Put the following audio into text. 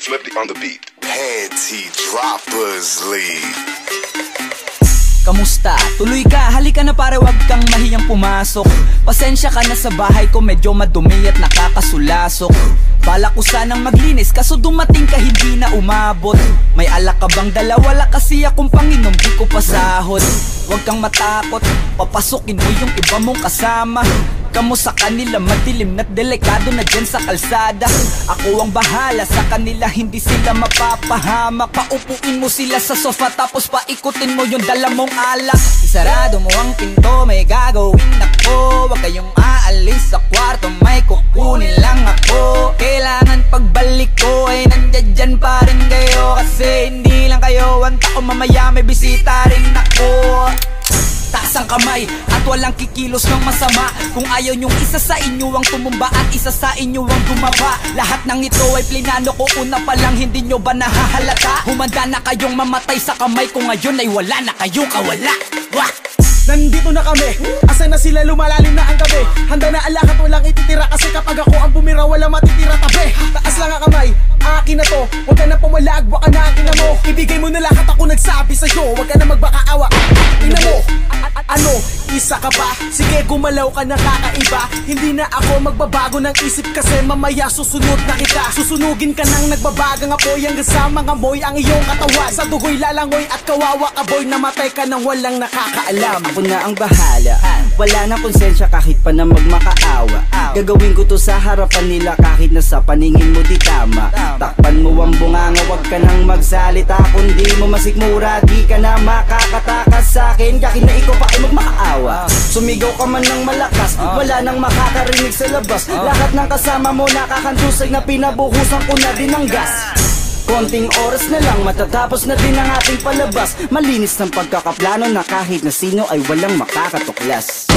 Flippy on the beat. Panty Droppers League. Kamusta? Tuloy ka, halika na pare, wag kang mahiyang pumasok. Pasensya ka na sa bahay ko, medyo madumi at nakakasulasok. Bala ko sanang maglinis, kaso dumating ka hindi na umabot. May alak ka bang dala? Wala kasi akong panginom, di ko pasahod. Wag kang matakot, papasukin mo yung iba mong kasama. Kamo sa kanila, madilim na't delikado na dyan sa kalsada. Ako ang bahala sa kanila, hindi sila mapapahamak. Paupuin mo sila sa sofa, tapos paikutin mo yung dala mong alak. Isarado mo ang pinto, may gagawin ako. Huwag kayong aalis sa kwarto, may kukunin lang ako. Kailangan pagbalik ko ay nandiyan dyan pa rin kayo. Kasi hindi lang kayo ang tao, mamaya may bisita rin ako. Taas ang kamay at walang kikilos ng masama. Kung ayaw nyong isa sa inyo ang tumumba at isa sa inyo ang gumaba. Lahat ng ito ay plinano ko una pa lang, hindi nyo ba nahahalata? Humanda na kayong mamatay sa kamay ko ngayon ay wala na kayong kawala. Wah! Nandito na kami, asa na sila, lumalalim na ang gabi. Handa na alak at walang ititira, kasi kapag ako ang bumira wala matitira tabi. Taas lang ang kamay, akin na to. Huwag ka na pumalag, baka na akin na mo. Ibigay mo na lahat, ako nagsabi sa'yo. Huwag ka na magbakaawa, ina mo. Ano, isa ka ba? Sige, gumalaw ka na kakaiba. Hindi na ako magbabago ng isip, kasi mamaya susunod na kita. Susunugin ka nang nagbabagang apoy, hanggang sa mga moy ang iyong katawan. Sa dugoy lalangoy at kawawa ka boy, namatay ka nang walang nakakaalam. Ako na ang bahala, wala nang konsensya kahit pa na magmakaawa. Gagawin ko to sa harapan nila kahit na sa paningin mo di tama. Takpan mo ang bunganga, wag ka nang magsalita. Kung di mo masikmura, di ka na makakatakas sa akin. Kahit na ikaw pa ay magmakaawa. Sumigaw ka man ng malakas, wala nang makakarinig sa labas. Lahat ng kasama mo nakakantusay na pinabuhusan ko na din ng gas. Konting oras na lang, matatapos na din ang ating palabas. Malinis ng pagkakaplano na kahit na sino ay walang makakatuklas.